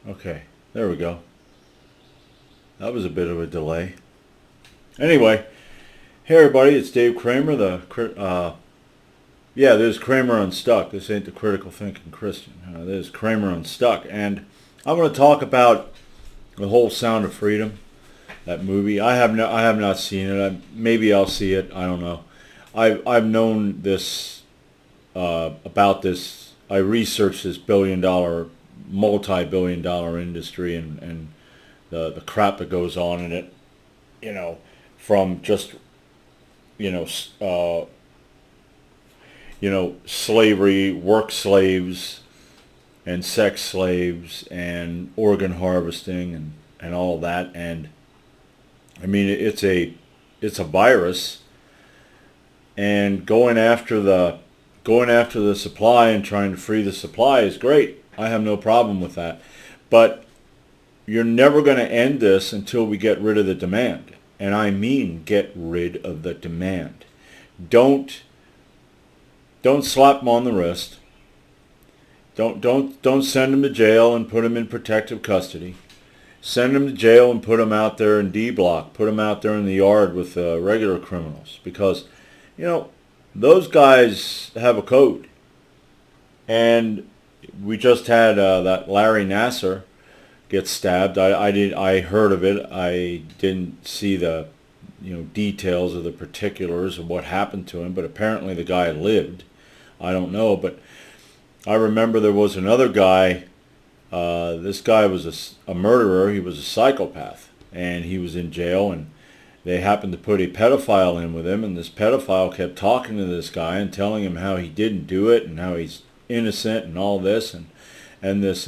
Okay, there we go. That was a bit of a delay. Anyway, hey everybody, it's Dave Kramer. There's Kramer Unstuck. This ain't the Critical Thinking Christian. There's Kramer Unstuck, and I'm going to talk about the whole Sound of Freedom, that movie. I have not seen it. Maybe I'll see it. I don't know. I've known this about this. I researched this multi-billion dollar industry and the crap that goes on in it. You know, from just you know s- uh, slavery, work slaves, and sex slaves, and organ harvesting, and all that. And I mean, it's a virus, and going after the supply and trying to free the supply is great. I have no problem with that. But you're never going to end this until we get rid of the demand. And I mean get rid of the demand. Don't don't slap them on the wrist. Don't send them to jail and put them in protective custody. Send them to jail and put them out there in D block. Put them out there in the yard with regular criminals, because you know those guys have a code. And we just had that Larry Nasser get stabbed. I heard of it. I didn't see the details of the particulars of what happened to him, but apparently the guy lived. I don't know, but I remember there was another guy. This guy was a murderer. He was a psychopath, and he was in jail, and they happened to put a pedophile in with him, and this pedophile kept talking to this guy and telling him how he didn't do it and how he's innocent and all this, and this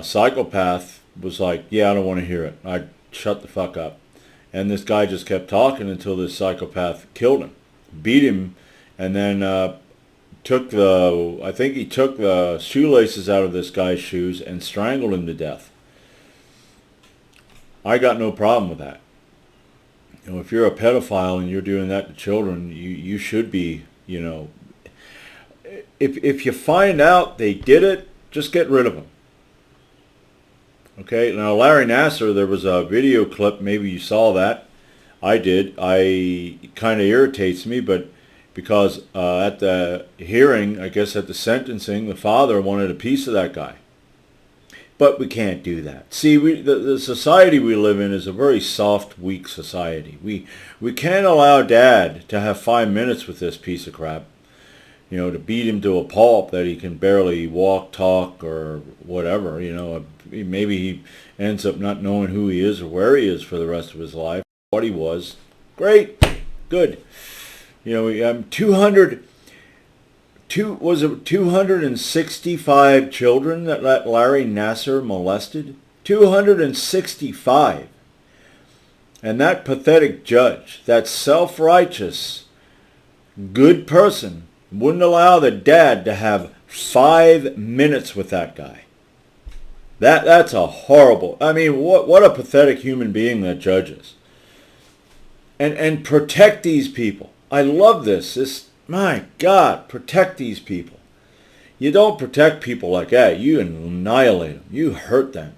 psychopath was like, yeah, I don't want to hear it. I shut the fuck up. And this guy just kept talking until this psychopath killed him, beat him, and then I think he took the shoelaces out of this guy's shoes and strangled him to death. I got no problem with that. If you're a pedophile and you're doing that to children, you should be, if you find out they did it, just get rid of them. Okay, now Larry Nasser, there was a video clip, maybe you saw that. I did. It kind of irritates me, but because at the hearing, I guess at the sentencing, the father wanted a piece of that guy. But we can't do that. See, the society we live in is a very soft, weak society. We can't allow Dad to have 5 minutes with this piece of crap. To beat him to a pulp that he can barely walk, talk, or whatever. Maybe he ends up not knowing who he is or where he is for the rest of his life. What he was, great, good. We have 265 children that Larry Nasser molested? 265. And that pathetic judge, that self-righteous, good person, wouldn't allow the dad to have 5 minutes with that guy. That's a horrible. I mean, what a pathetic human being that judge is. And protect these people. I love this. My God, protect these people. You don't protect people like that. You annihilate them. You hurt them.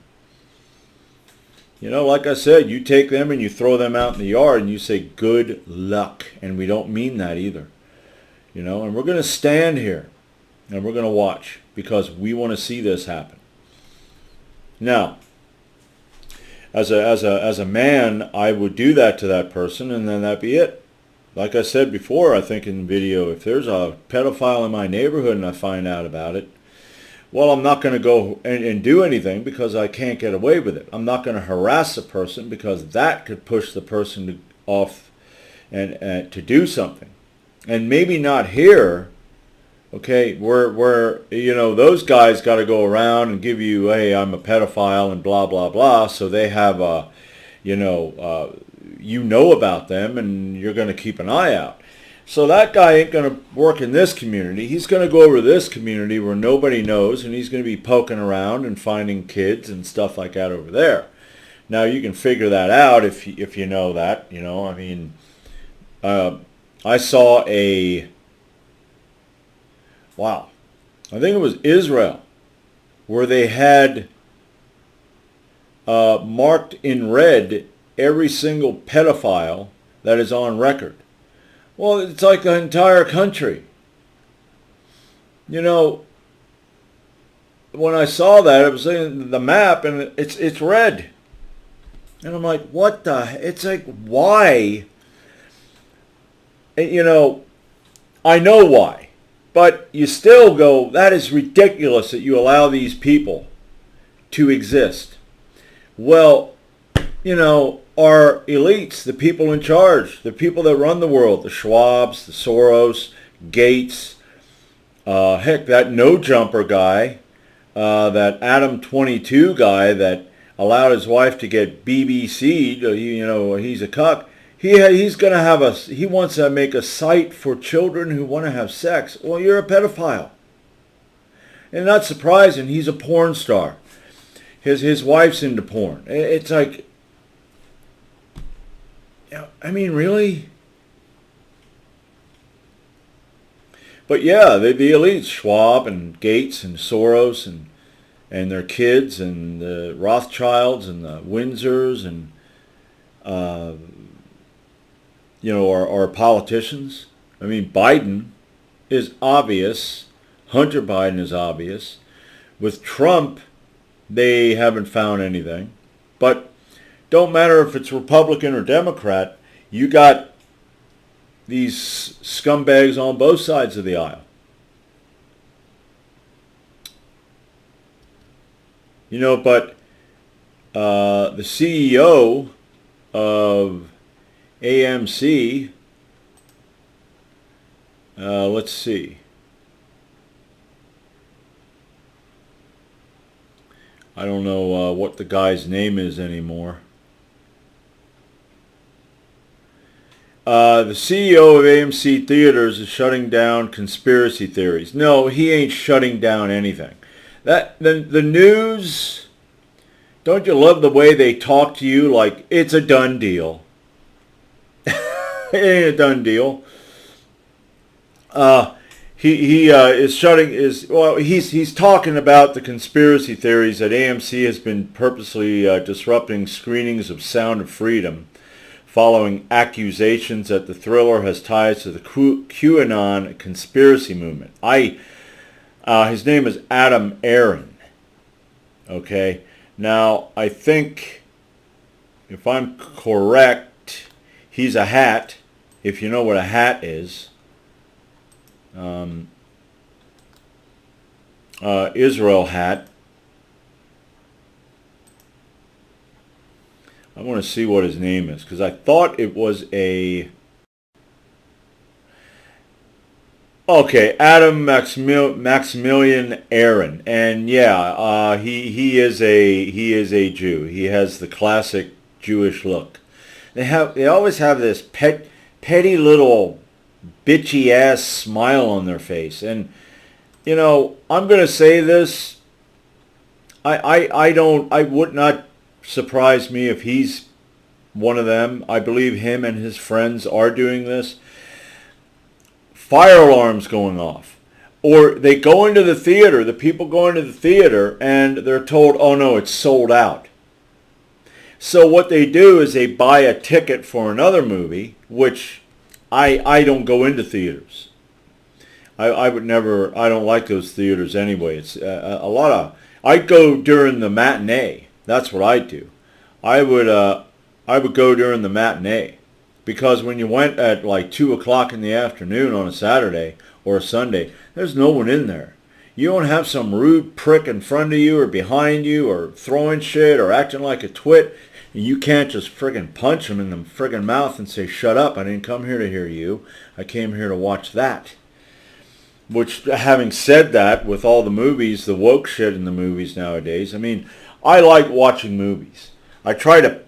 Like I said, you take them and you throw them out in the yard and you say good luck. And we don't mean that either. And we're going to stand here and we're going to watch because we want to see this happen. Now, as a man, I would do that to that person and then that'd be it. Like I said before, I think in the video, if there's a pedophile in my neighborhood and I find out about it, well, I'm not going to go and do anything because I can't get away with it. I'm not going to harass the person because that could push the person off and to do something. And maybe not here, okay, where those guys got to go around and give you, hey, I'm a pedophile and blah, blah, blah. So they have about them and you're going to keep an eye out. So that guy ain't going to work in this community. He's going to go over to this community where nobody knows, and he's going to be poking around and finding kids and stuff like that over there. Now you can figure that out if you know that. I mean, I saw I think it was Israel. where they had marked in red every single pedophile that is on record. Well, it's like the entire country. You know, when I saw that, it was in the map, and it's red. And I'm like, what the? It's like, why? You know, I know why. But you still go, that is ridiculous that you allow these people to exist. Well, you know, our elites, the people in charge, the people that run the world, the Schwabs, the Soros, Gates, heck, that no-jumper guy, that Adam 22 guy that allowed his wife to get BBC'd, you know, he's a cuck. He's going to have he wants to make a site for children who want to have sex. Well, you're a pedophile. And not surprising, he's a porn star. His wife's into porn. It's like, I mean, really? But yeah, the elites, Schwab and Gates and Soros and their kids and the Rothschilds and the Windsors and, you know, our politicians. I mean, Biden is obvious. Hunter Biden is obvious. With Trump, they haven't found anything. But don't matter if it's Republican or Democrat, you got these scumbags on both sides of the aisle. You know, but the CEO of AMC, let's see. I don't know what the guy's name is anymore. The CEO of AMC Theaters is shutting down conspiracy theories. No, he ain't shutting down anything. The news, don't you love the way they talk to you like it's a done deal? It ain't a done deal. He is he's talking about the conspiracy theories that AMC has been purposely disrupting screenings of Sound of Freedom following accusations that the thriller has ties to the QAnon conspiracy movement. His name is Adam Aaron. Okay, now I think, if I'm correct, he's a hat. If you know what a hat is. Israel hat. I want to see what his name is, because I thought it was a... Okay, Adam Maximilian Aaron, and yeah, he is a Jew. He has the classic Jewish look. They always have this petty little bitchy ass smile on their face, and you know, I'm gonna say this. I would not surprise me if he's one of them. I believe him and his friends are doing this. Fire alarms going off, or they go into the theater. The people go into the theater and they're told, "Oh no, it's sold out." So what they do is they buy a ticket for another movie, which I don't go into theaters. I would never. I don't like those theaters anyway. It's a lot of. I go during the matinee. That's what I do. I would go during the matinee, because when you went at like 2 o'clock in the afternoon on a Saturday or a Sunday, there's no one in there. You don't have some rude prick in front of you or behind you or throwing shit or acting like a twit. You can't just friggin' punch them in the friggin' mouth and say, "Shut up, I didn't come here to hear you. I came here to watch that." Which, having said that, with all the movies, the woke shit in the movies nowadays, I mean, I like watching movies. I try to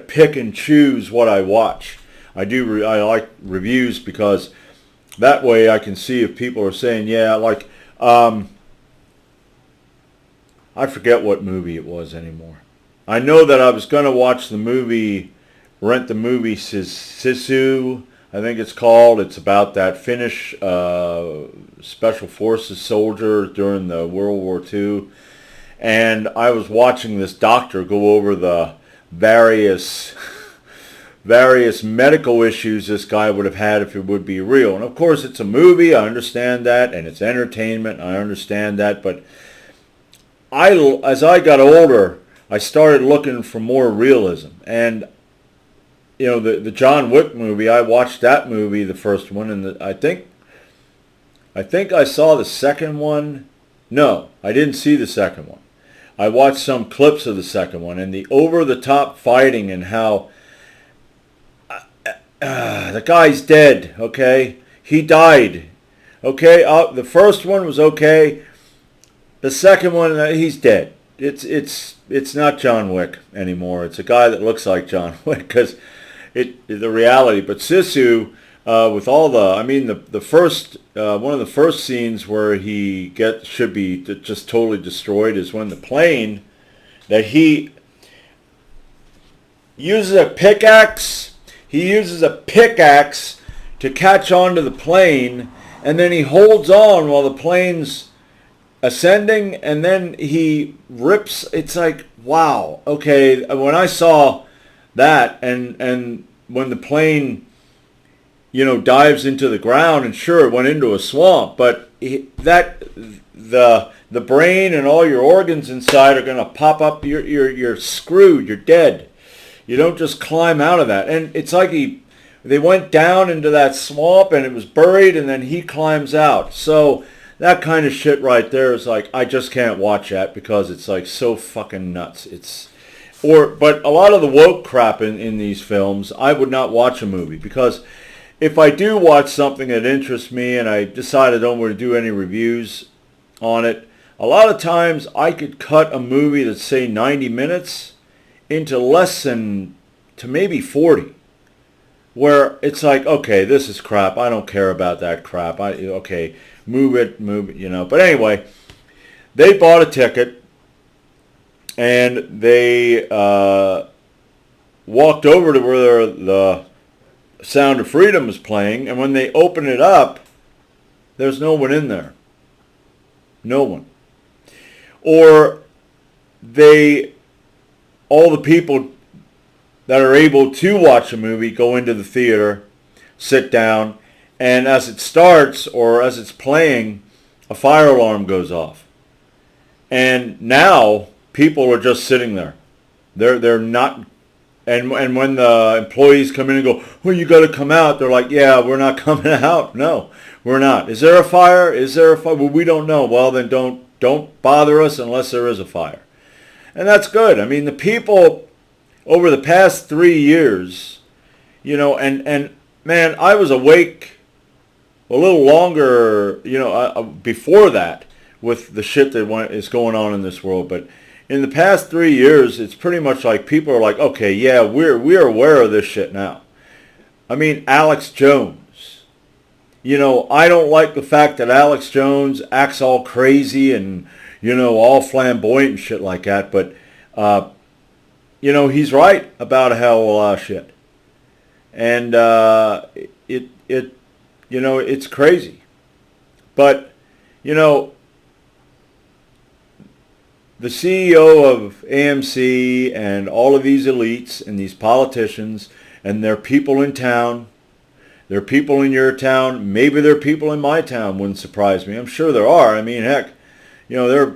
pick and choose what I watch. I like reviews, because that way I can see if people are saying, yeah, like, I forget what movie it was anymore. I know that I was going to watch the movie, rent the movie Sisu. I think it's called. It's about that Finnish Special Forces soldier during the World War II. And I was watching this doctor go over the various medical issues this guy would have had if it would be real. And of course it's a movie, I understand that, and it's entertainment, I understand that, but as I got older, I started looking for more realism. And you know, the John Wick movie, I watched that movie, the first one, and I think I saw the second one. No, I didn't see the second one. I watched some clips of the second one, and the over-the-top fighting and how the guy's dead, okay? He died, okay? The first one was okay. The second one, he's dead. It's not John Wick anymore. It's a guy that looks like John Wick because the reality. But Sisu, with all the first one of the first scenes where he should be just totally destroyed is when the plane that he uses a pickaxe. He uses a pickaxe to catch onto the plane, and then he holds on while the plane's ascending, and then he rips. It's like, wow, okay. When I saw that, and when the plane, you know, dives into the ground, and sure, it went into a swamp, but the brain and all your organs inside are going to pop up. You're screwed. You're dead. You don't just climb out of that. And it's like they went down into that swamp and it was buried, and then he climbs out. So that kind of shit right there is like, I just can't watch that because it's like so fucking nuts. But a lot of the woke crap in these films, I would not watch a movie, because if I do watch something that interests me and I decide I don't want to do any reviews on it, a lot of times I could cut a movie that's, say, 90 minutes into less than, to maybe 40, where it's like, okay, this is crap. I don't care about that crap. Okay, move it, you know. But anyway, they bought a ticket and they walked over to where the Sound of Freedom was playing, and when they open it up, there's no one in there. No one. Or all the people that are able to watch a movie go into the theater, sit down, and as it starts or as it's playing, a fire alarm goes off. And now people are just sitting there. They're not, and when the employees come in and go, well, you got to come out, they're like, yeah, we're not coming out. No, we're not. Is there a fire? Is there a fire? Well, we don't know. Well, then don't bother us unless there is a fire. And that's good. I mean, the people over the past 3 years, you know, and man, I was awake a little longer, you know, before that with the shit that is going on in this world. But in the past 3 years, it's pretty much like people are like, okay, yeah, we're aware of this shit now. I mean, Alex Jones. You know, I don't like the fact that Alex Jones acts all crazy and, you know, all flamboyant and shit like that. But, you know, he's right about a hell of a lot of shit. And you know, it's crazy. But, you know, the CEO of AMC and all of these elites and these politicians, and they're people in town. There are people in your town. Maybe there are people in my town. Wouldn't surprise me. I'm sure there are. I mean, heck, you know, there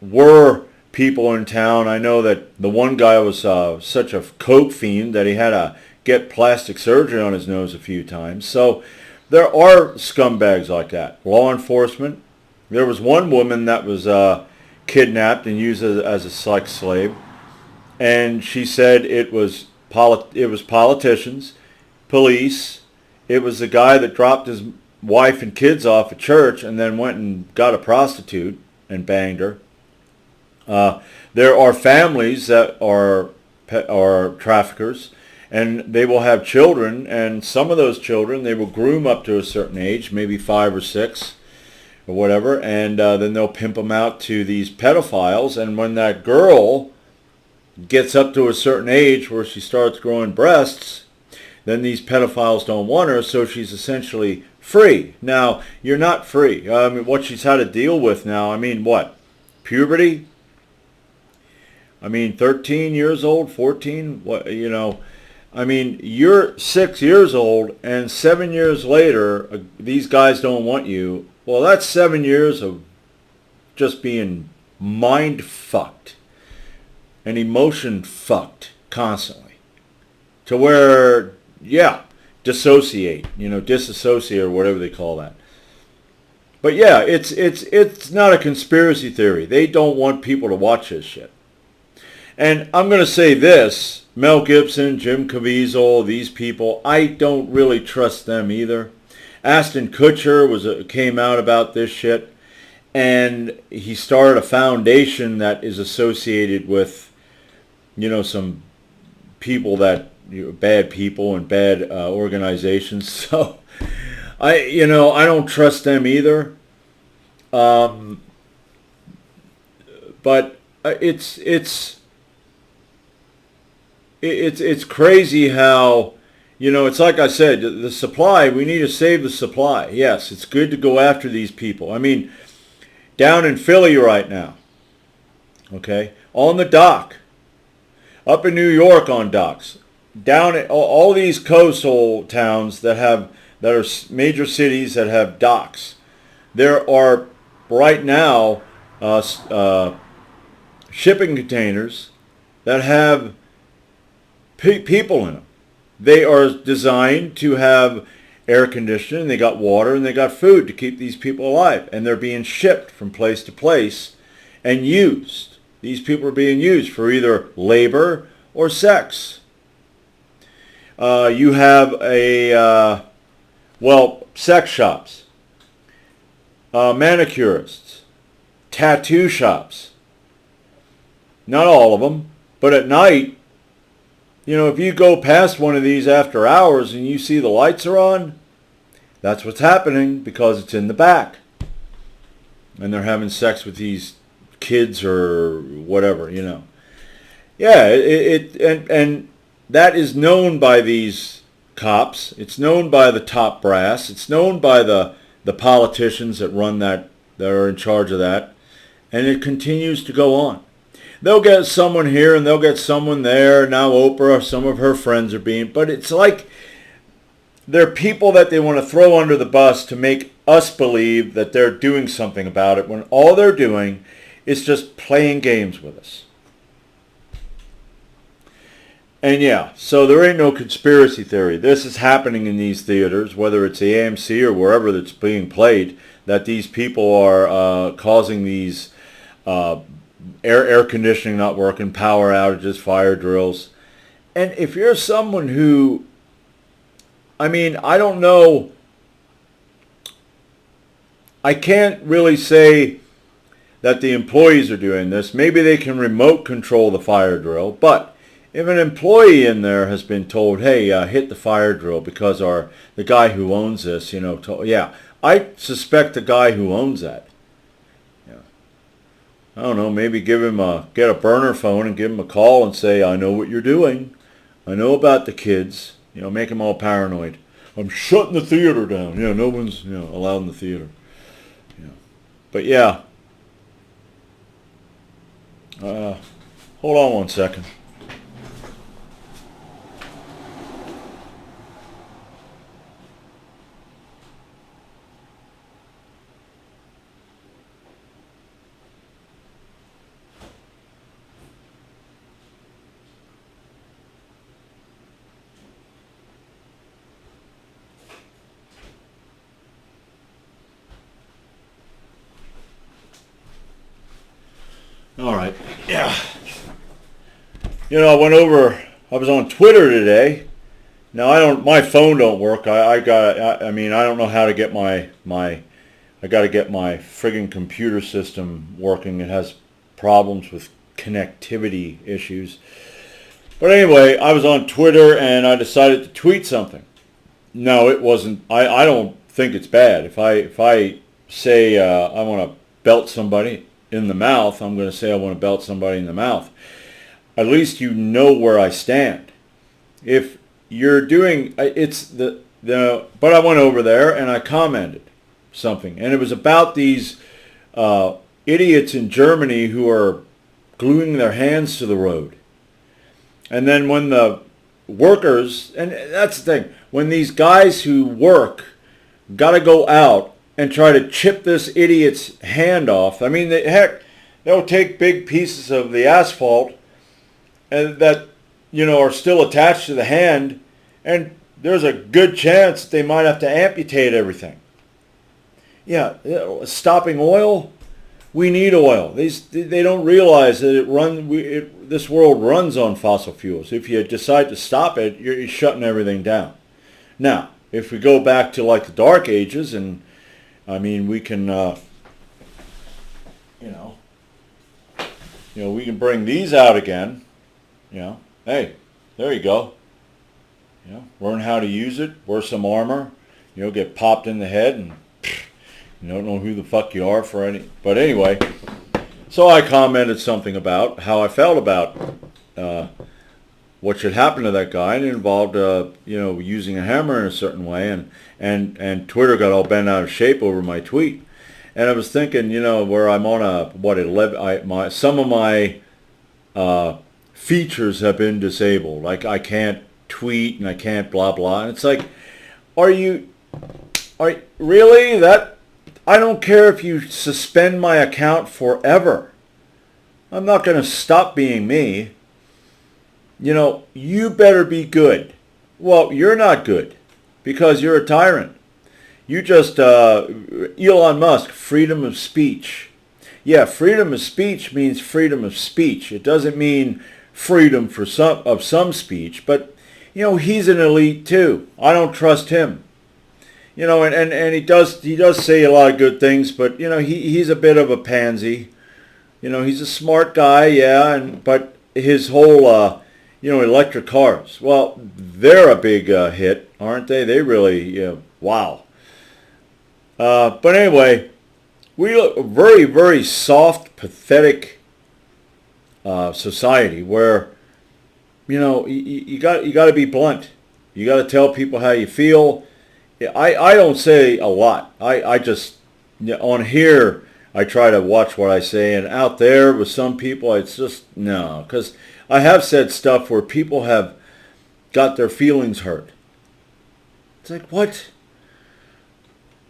were people in town. I know that the one guy was such a coke fiend that he had to get plastic surgery on his nose a few times. So there are scumbags like that. Law enforcement. There was one woman that was kidnapped and used as a sex slave, and she said it was politicians, police. It was the guy that dropped his wife and kids off at church and then went and got a prostitute and banged her. There are families that are traffickers, and they will have children, and some of those children they will groom up to a certain age, maybe 5 or 6 or whatever, and then they'll pimp them out to these pedophiles. And when that girl gets up to a certain age where she starts growing breasts, then these pedophiles don't want her, so she's essentially free. Now, you're not free. I mean, what she's had to deal with now, I mean, what? Puberty? I mean, 13 years old, 14, what, you know, I mean, you're 6 years old and 7 years later, these guys don't want you. Well, that's 7 years of just being mind fucked and emotion fucked constantly to where, yeah, disassociate or whatever they call that. But yeah, it's not a conspiracy theory. They don't want people to watch this shit. And I'm going to say this, Mel Gibson, Jim Caviezel, these people, I don't really trust them either. Ashton Kutcher came out about this shit, and he started a foundation that is associated with, some people that, bad people and bad organizations. So, I don't trust them either. But it's crazy how, it's like I said, the supply, we need to save the supply. Yes, it's good to go after these people. I mean, down in Philly right now, okay, on the dock, up in New York on docks, down at all these coastal towns that are major cities that have docks, there are right now shipping containers that have people in them. They are designed to have air conditioning, they got water, and they got food to keep these people alive. And they're being shipped from place to place and used. These people are being used for either labor or sex. You have sex shops, manicurists, tattoo shops. Not all of them, but at night, if you go past one of these after hours and you see the lights are on, that's what's happening because it's in the back. And they're having sex with these kids or whatever, Yeah, and that is known by these cops. It's known by the top brass. It's known by the politicians that are in charge of that. And it continues to go on. They'll get someone here and they'll get someone there. Now Oprah, some of her friends are but it's like they're people that they want to throw under the bus to make us believe that they're doing something about it when all they're doing is just playing games with us. And yeah, so there ain't no conspiracy theory. This is happening in these theaters, whether it's the AMC or wherever that's being played, that these people are causing these air conditioning not working, power outages, fire drills. And if you're someone who, I don't know, I can't really say that the employees are doing this. Maybe they can remote control the fire drill, but if an employee in there has been told, hey, hit the fire drill because the guy who owns this, I suspect the guy who owns that. I don't know, maybe get a burner phone and give him a call and say, I know what you're doing. I know about the kids. Make them all paranoid. I'm shutting the theater down. No one's, allowed in the theater. But yeah. Hold on one second. All right. Yeah. I was on Twitter today. Now my phone don't work. I don't know how to get I got to get my friggin' computer system working. It has problems with connectivity issues. But anyway, I was on Twitter and I decided to tweet something. No, it wasn't. I don't think it's bad. If I say I want to belt somebody in the mouth, I'm going to say I want to belt somebody in the mouth. At least you know where I stand. If you're doing, it's but I went over there and I commented something, and it was about these idiots in Germany who are gluing their hands to the road. And then when the workers, and that's the thing, when these guys who work got to go out and try to chip this idiot's hand off. I mean, they'll take big pieces of the asphalt and that, are still attached to the hand, and there's a good chance they might have to amputate everything. Yeah, stopping oil, we need oil. They don't realize that this world runs on fossil fuels. If you decide to stop it, you're shutting everything down. Now, if we go back to like the Dark Ages, and I mean, we can, we can bring these out again. Hey, there you go. Learn how to use it. Wear some armor. Get popped in the head, and you don't know who the fuck you are for any. But anyway, so I commented something about how I felt about what should happen to that guy, and it involved using a hammer in a certain way, and Twitter got all bent out of shape over my tweet. And I was thinking, where I'm on some of my features have been disabled. Like I can't tweet and I can't blah blah. And it's like, are you really that? I don't care if you suspend my account forever. I'm not going to stop being me. You better be good. Well, you're not good because you're a tyrant. You just, Elon Musk, freedom of speech. Yeah, freedom of speech means freedom of speech. It doesn't mean freedom of some speech, but, he's an elite too. I don't trust him. And he does say a lot of good things, but, he's a bit of a pansy. He's a smart guy, yeah, but his whole, electric cars, well, they're a big hit, aren't they? They really, wow. But anyway, we look a very, very soft, pathetic society where, you got to be blunt. You got to tell people how you feel. I don't say a lot. I just, on here, I try to watch what I say, and out there with some people, it's just, no, because I have said stuff where people have got their feelings hurt. It's like, what?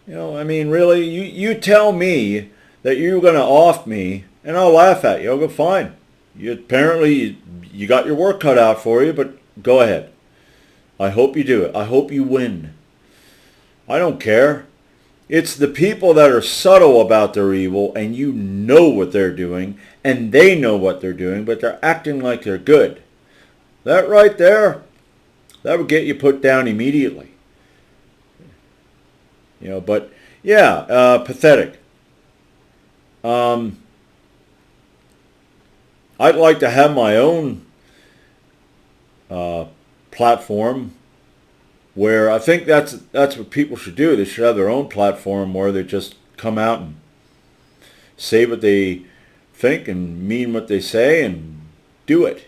I mean, really, you tell me that you're going to off me, and I'll laugh at you. I'll go, fine. Apparently, you got your work cut out for you, but go ahead. I hope you do it. I hope you win. I don't care. It's the people that are subtle about their evil, and you know what they're doing, and they know what they're doing, but they're acting like they're good. That right there, that would get you put down immediately. But yeah, pathetic. I'd like to have my own platform where I think that's what people should do. They should have their own platform where they just come out and say what they think and mean what they say and do it,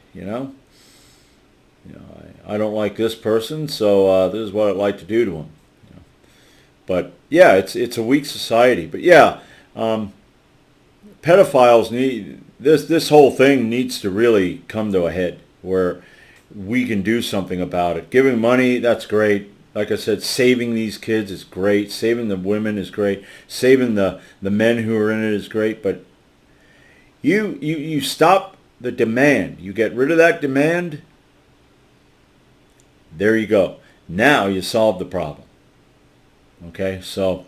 I don't like this person, so this is what I'd like to do to him. But yeah, it's a weak society. But yeah, pedophiles need this whole thing needs to really come to a head where we can do something about it. Giving money, that's great. Like I said, saving these kids is great. Saving the women is great. Saving the men who are in it is great. But you stop the demand. You get rid of that demand. There you go. Now you solve the problem. Okay, so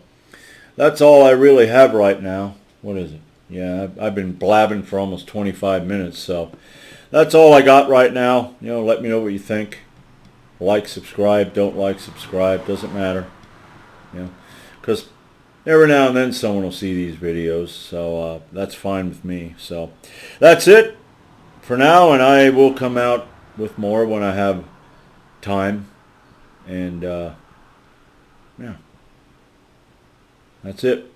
that's all I really have right now. What is it? Yeah, I've been blabbing for almost 25 minutes, so that's all I got right now. Let me know what you think. Like, subscribe, don't like, subscribe, doesn't matter. Because every now and then someone will see these videos, so that's fine with me. So that's it for now, and I will come out with more when I have time. And yeah, that's it.